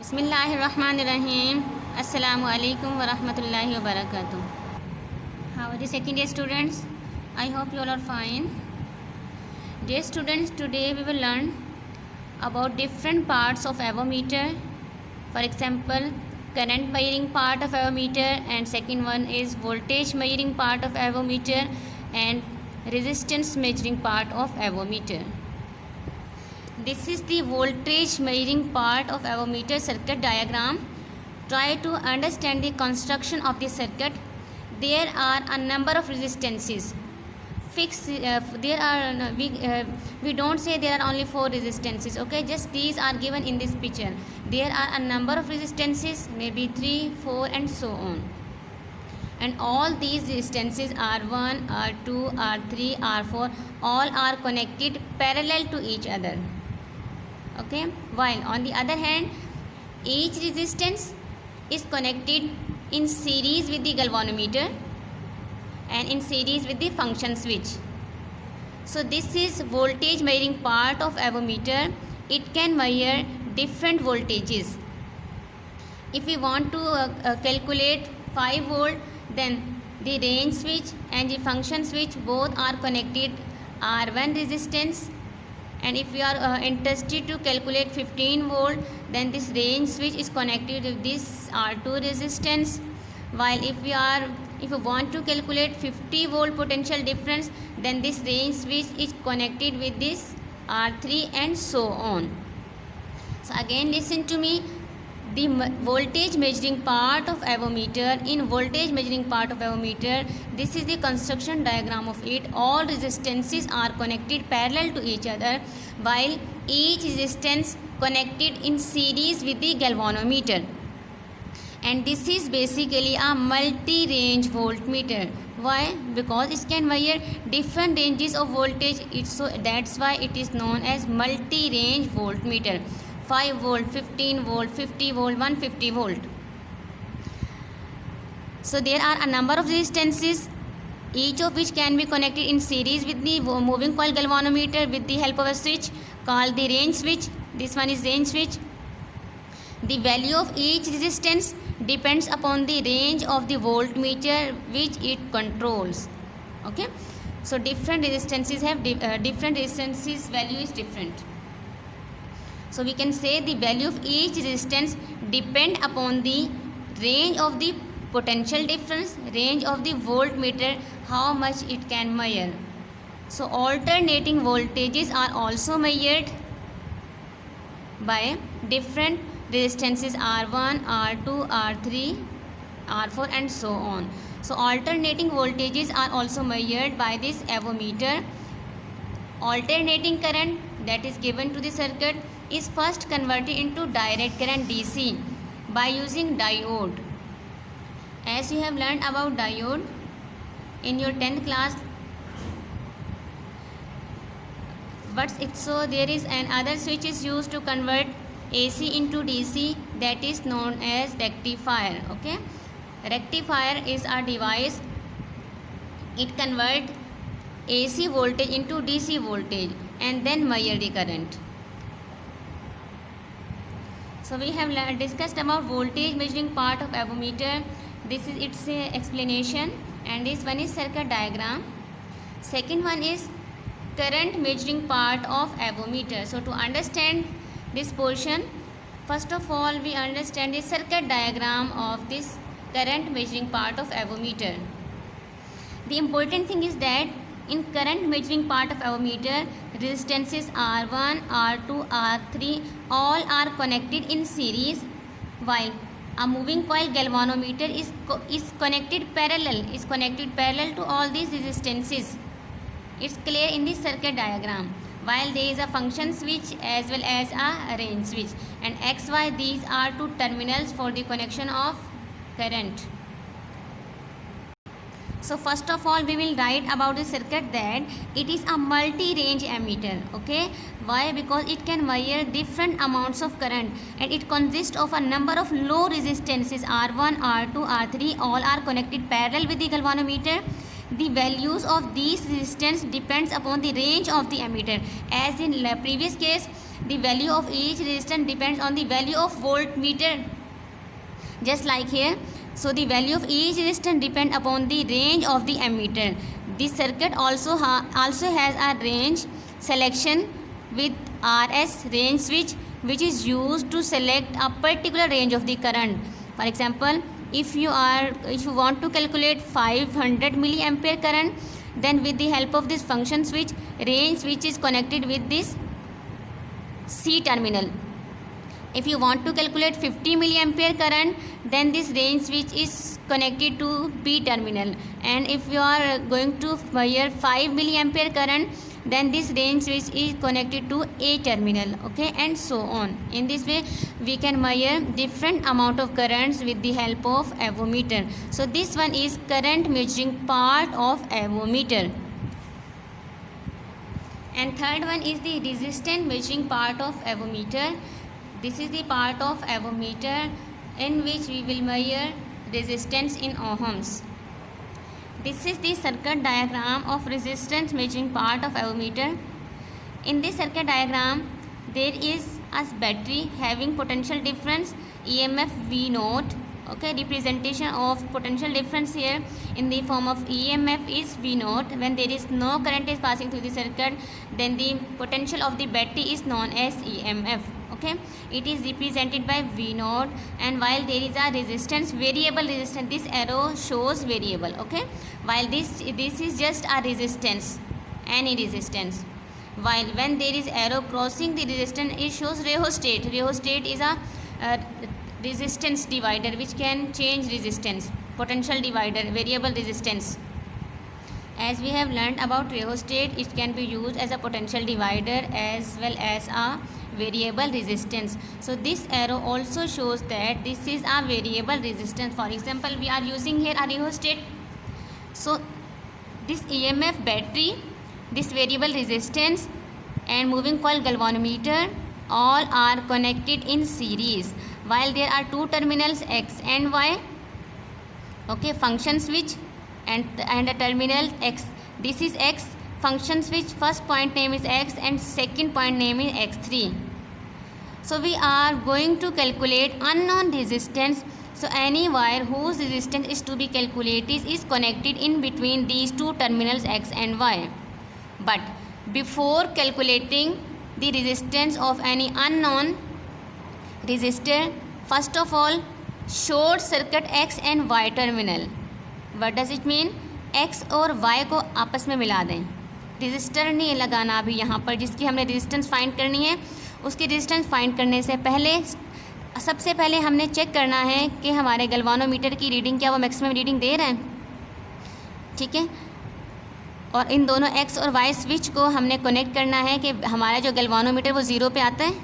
Bismillahirrahmanirrahim. Assalamu alaikum wa rahmatullahi wa barakatuh. How are the second year students? I hope you all are fine. Dear students, today we will learn about different parts of avometer. For example, current measuring part of avometer, and second one is voltage measuring part of avometer and resistance measuring part of avometer. This is the voltage measuring part of avometer circuit diagram. Try to understand the construction of the circuit. There are a number of resistances. We don't say there are only 4 resistances. Okay, just these are given in this picture. There are a number of resistances, maybe 3, 4, and so on. And all these resistances R1, R2, R3, R4, all are connected parallel to each other. Okay, while on the other hand, each resistance is connected in series with the galvanometer and in series with the function switch. So this is voltage measuring part of avometer. It can measure different voltages. If we want to calculate 5 volt, then the range switch and the function switch both are connected R1 resistance. And if we are interested to calculate 15 volt, then this range switch is connected with this R2 resistance. While if we want to calculate 50 volt potential difference, then this range switch is connected with this R3 and so on. So again listen to me. The voltage measuring part of avometer, in voltage measuring part of avometer, this is the construction diagram of it. All resistances are connected parallel to each other, while each resistance connected in series with the galvanometer. And this is basically a multi-range voltmeter. Why? Because it can measure different ranges of voltage. So that's why it is known as multi-range voltmeter. 5 volt, 15 volt, 50 volt, 150 volt. So there are a number of resistances, each of which can be connected in series with the moving coil galvanometer with the help of a switch called the range switch. This one is range switch. The value of each resistance depends upon the range of the voltmeter which it controls. Okay, so different resistances have different resistances value is different. So we can say the value of each resistance depend upon the range of the potential difference, range of the voltmeter, how much it can measure. So alternating voltages are also measured by different resistances R1, R2, R3, R4 and so on. So alternating voltages are also measured by this avometer. Alternating current that is given to the circuit is first converted into direct current DC by using diode. As you have learned about diode in your 10th class, so there is another switch is used to convert AC into DC, that is known as rectifier. Okay, rectifier is a device. It converts AC voltage into DC voltage and then measure the current. So we have discussed about voltage measuring part of avometer. This is its explanation, and this one is circuit diagram. Second one is current measuring part of avometer. So to understand this portion, first of all we understand the circuit diagram of this current measuring part of avometer. The important thing is that in current measuring part of avometer, resistances R1, R2, R3 all are connected in series, while a moving coil galvanometer is connected parallel to all these resistances. It's clear in this circuit diagram. While there is a function switch as well as a range switch, and XY, these are two terminals for the connection of current. So first of all we will write about the circuit that it is a multi-range ammeter. Okay, why? Because it can measure different amounts of current, and it consists of a number of low resistances R1, R2, R3, all are connected parallel with the galvanometer. The values of these resistance depends upon the range of the ammeter. As in the previous case, the value of each resistance depends on the value of voltmeter, just like here. So the value of each resistance depend upon the range of the ammeter. This circuit also has a range selection with RS range switch, which is used to select a particular range of the current. For example, if you want to calculate 500 milliampere current, then with the help of this function switch, range switch is connected with this C terminal. If you want to calculate 50 milliampere current, then this range switch is connected to B terminal. And if you are going to measure 5 milliampere current, then this range switch is connected to A terminal, okay, and so on. In this way we can measure different amount of currents with the help of avometer. So this one is current measuring part of avometer. And third one is the resistance measuring part of avometer. This is the part of avometer in which we will measure resistance in ohms. This is the circuit diagram of resistance measuring part of avometer. In this circuit diagram, there is a battery having potential difference EMF V0. Okay, representation of potential difference here in the form of EMF is V0. When there is no current is passing through the circuit, then the potential of the battery is known as EMF. Okay, it is represented by V0, and while there is a resistance, variable resistance, this arrow shows variable. Okay, while this is just a resistance, any resistance, while when there is arrow crossing the resistance, it shows rheostat. Rheostat is a resistance divider which can change resistance, potential divider, variable resistance. As we have learned about rheostat, it can be used as a potential divider as well as a variable resistance. So this arrow also shows that this is a variable resistance. For example, we are using here a rheostat. So this EMF battery, this variable resistance and moving coil galvanometer all are connected in series, while there are two terminals X and Y. Okay, function switch and a terminal X. This is X function switch, first point name is X and second point name is X3. So we are going to calculate unknown resistance. So any wire whose resistance is to be calculated is connected in between these two terminals X and Y. But before calculating the resistance of any unknown resistor, first of all short circuit X and Y terminal. What does it mean? X और Y को आपस में मिला दें. Register नहीं लगाना अभी यहाँ पर, जिसकी हमने रेजिस्टेंस फाइंड करनी है. उसकी रेजिस्टेंस फाइंड करने से पहले सबसे पहले हमने चेक करना है कि हमारे गैल्वानोमीटर की रीडिंग क्या वो मैक्सिमम रीडिंग दे रहा है. ठीक है, और इन दोनों X और Y स्विच को हमने कनेक्ट करना है कि हमारा जो गैल्वानोमीटर वो ज़ीरो पे आता है,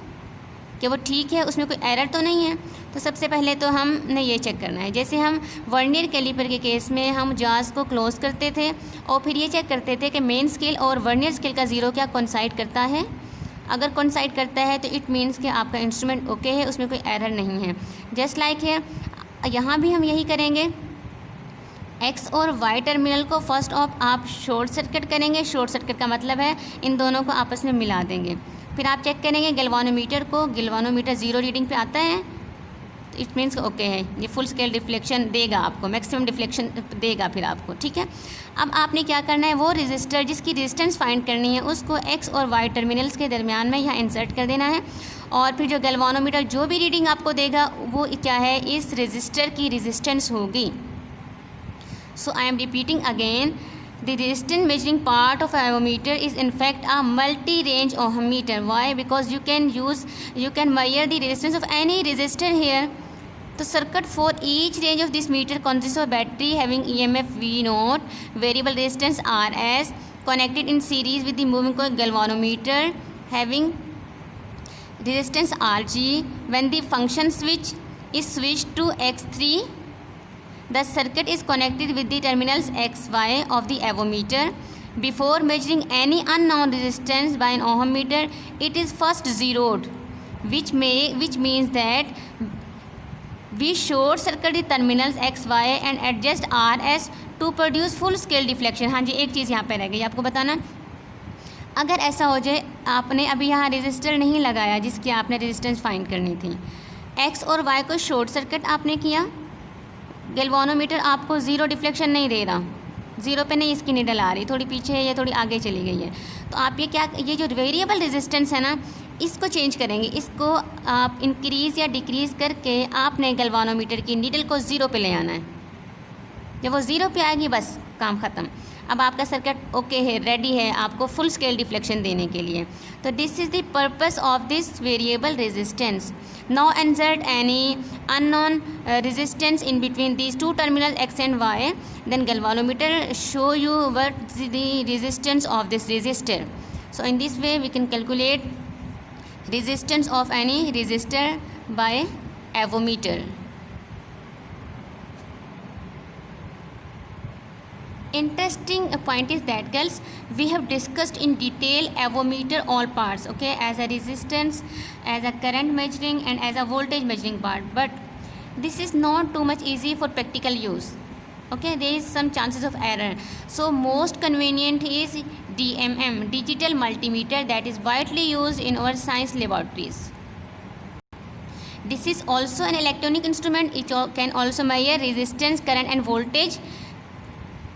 कि वो ठीक है, उसमें कोई एरर तो नहीं है. तो सबसे पहले तो हमने ये चेक करना है. जैसे हम वर्नियर कैलिपर के केस में हम जाज को क्लोज करते थे और फिर ये चेक करते थे कि मेन स्केल और वर्नियर स्केल का ज़ीरो क्या कोइंसाइड करता है. अगर कोइंसाइड करता है तो इट मीन्स कि आपका इंस्ट्रूमेंट ओके है, उसमें कोई एरर नहीं है. जस्ट लाइक है, यहाँ भी हम यही करेंगे. X और Y टर्मिनल को फर्स्ट ऑफ आप शॉर्ट सर्किट करेंगे. शॉर्ट सर्किट का मतलब है इन दोनों को आपस में मिला देंगे. फिर आप चेक करेंगे गैल्वानोमीटर को, गैल्वानोमीटर ज़ीरो रीडिंग पे आता है तो इट मीन्स ओके है, ये फुल स्केल डिफ्लेक्शन देगा आपको, मैक्सिमम डिफ्लेक्शन देगा फिर आपको. ठीक है, अब आपने क्या करना है, वो रजिस्टर जिसकी रेजिस्टेंस फाइंड करनी है उसको X और Y टर्मिनल्स के दरमियान में यहाँ इंसर्ट कर देना है. और फिर जो गैल्वानोमीटर जो भी रीडिंग आपको देगा वो क्या है, इस रजिस्टर की रेजिस्टेंस होगी. So I am repeating again, the resistance measuring part of avometer is in fact a multi-range ohm meter. Why? Because you can measure the resistance of any resistor here. The circuit for each range of this meter consists of battery having EMF V0, variable resistance RS, connected in series with the moving coil galvanometer having resistance RG. When the function switch is switched to X3, the circuit is connected with the terminals XY of the avometer. Before measuring any unknown resistance by an ohm meter, it is first zeroed, which means that we short circuit the terminals XY and adjust RS to produce full scale deflection. हाँ जी, एक चीज़ यहाँ पे रह गई आपको बताना. अगर ऐसा हो जाए आपने अभी यहाँ रेजिस्टर नहीं लगाया जिसकी आपने रेजिस्टेंस फाइंड करनी थी, एक्स और वाई को शॉर्ट सर्किट आपने किया, गैल्वानोमीटर आपको ज़ीरो डिफ्लेक्शन नहीं दे रहा, ज़ीरो पे नहीं इसकी नीडल आ रही, थोड़ी पीछे है या थोड़ी आगे चली गई है, तो आप ये जो वेरिएबल रेजिस्टेंस है ना, इसको चेंज करेंगे, इसको आप इंक्रीज़ या डिक्रीज़ करके आपने गैल्वानोमीटर की नीडल को ज़ीरो पे ले आना है। जब वो ज़ीरो पे आएगी बस काम ख़त्म। अब आपका सर्किट ओके है, रेडी है आपको फुल स्केल डिफ्लेक्शन देने के लिए। तो this is the purpose of this variable resistance. Now insert any unknown resistance in between these two terminal X and Y, then galvanometer show you what is the resistance of this resistor. So in this way we can calculate resistance of any resistor by avometer. Interesting point is that girls, we have discussed in detail avometer all parts, okay, as a resistance, as a current measuring and as a voltage measuring part, but this is not too much easy for practical use, okay, there is some chances of error. So most convenient is DMM, digital multimeter, that is widely used in our science laboratories. This is also an electronic instrument. It can also measure resistance, current and voltage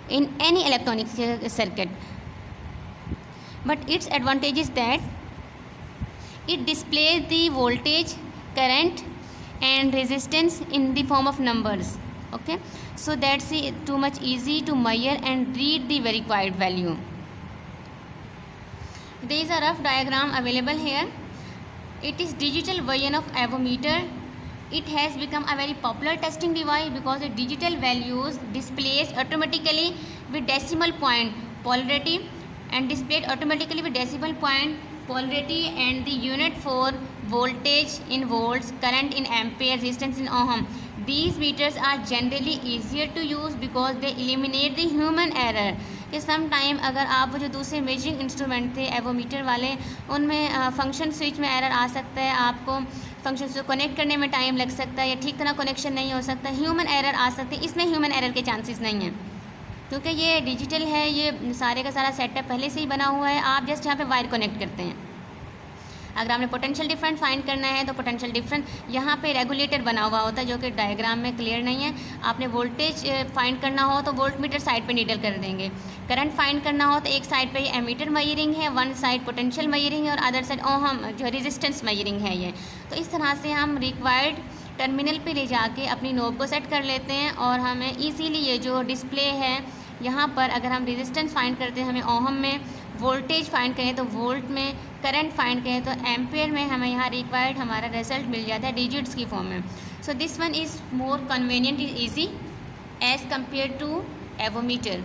in any electronic circuit. But its advantage is that it displays the voltage, current and resistance in the form of numbers. Okay, so that's too much easy to measure and read the required value. There is a rough diagram available here. It is digital version of avometer. It has become a very popular testing device because the digital values displays automatically with decimal point polarity and displayed automatically with decimal point polarity and the unit for voltage in volts, current in ampere, resistance in ohm. These meters are generally easier to use because they eliminate the human error. कि some time अगर आप वो जो दूसरे measuring instrument थे avometer वाले, उनमें function switch में एरर आ सकता है, आपको फंक्शन को कनेक्ट करने में टाइम लग सकता है या ठीक तरह कनेक्शन नहीं हो सकता, ह्यूमन एरर आ सकते हैं। इसमें ह्यूमन एरर के चांसेस नहीं हैं क्योंकि ये डिजिटल है, ये सारे का सारा सेटअप पहले से ही बना हुआ है, आप जस्ट यहाँ पे वायर कनेक्ट करते हैं। अगर आपने पोटेंशियल डिफरेंस फाइंड करना है तो पोटेंशियल डिफरेंस यहाँ पे रेगुलेटर बना हुआ होता है जो कि डायग्राम में क्लियर नहीं है। आपने वोल्टेज फाइंड करना हो तो वोल्ट मीटर साइड पे नीडल कर देंगे। करंट फाइंड करना हो तो एक साइड पे ये एमीटर मेजरिंग है, वन साइड पोटेंशियल मेजरिंग है और अदर साइड ओहम जो रेजिस्टेंस मेजरिंग है ये। तो इस तरह से हम रिक्वायर्ड टर्मिनल पे ले जाके अपनी नोब को सेट कर लेते हैं और हमें ईजीली ये जो डिस्प्ले है यहाँ पर अगर हम रेजिस्टेंस फाइंड करते हैं हमें ओहम में, वोल्टेज फाइंड करें तो वोल्ट में, करंट फाइंड करें तो एम्पेयर में, हमें यहाँ रिक्वायर्ड हमारा रिजल्ट मिल जाता है डिजिट्स की फॉर्म में। So this one is more convenient, is easy as compare to avometer.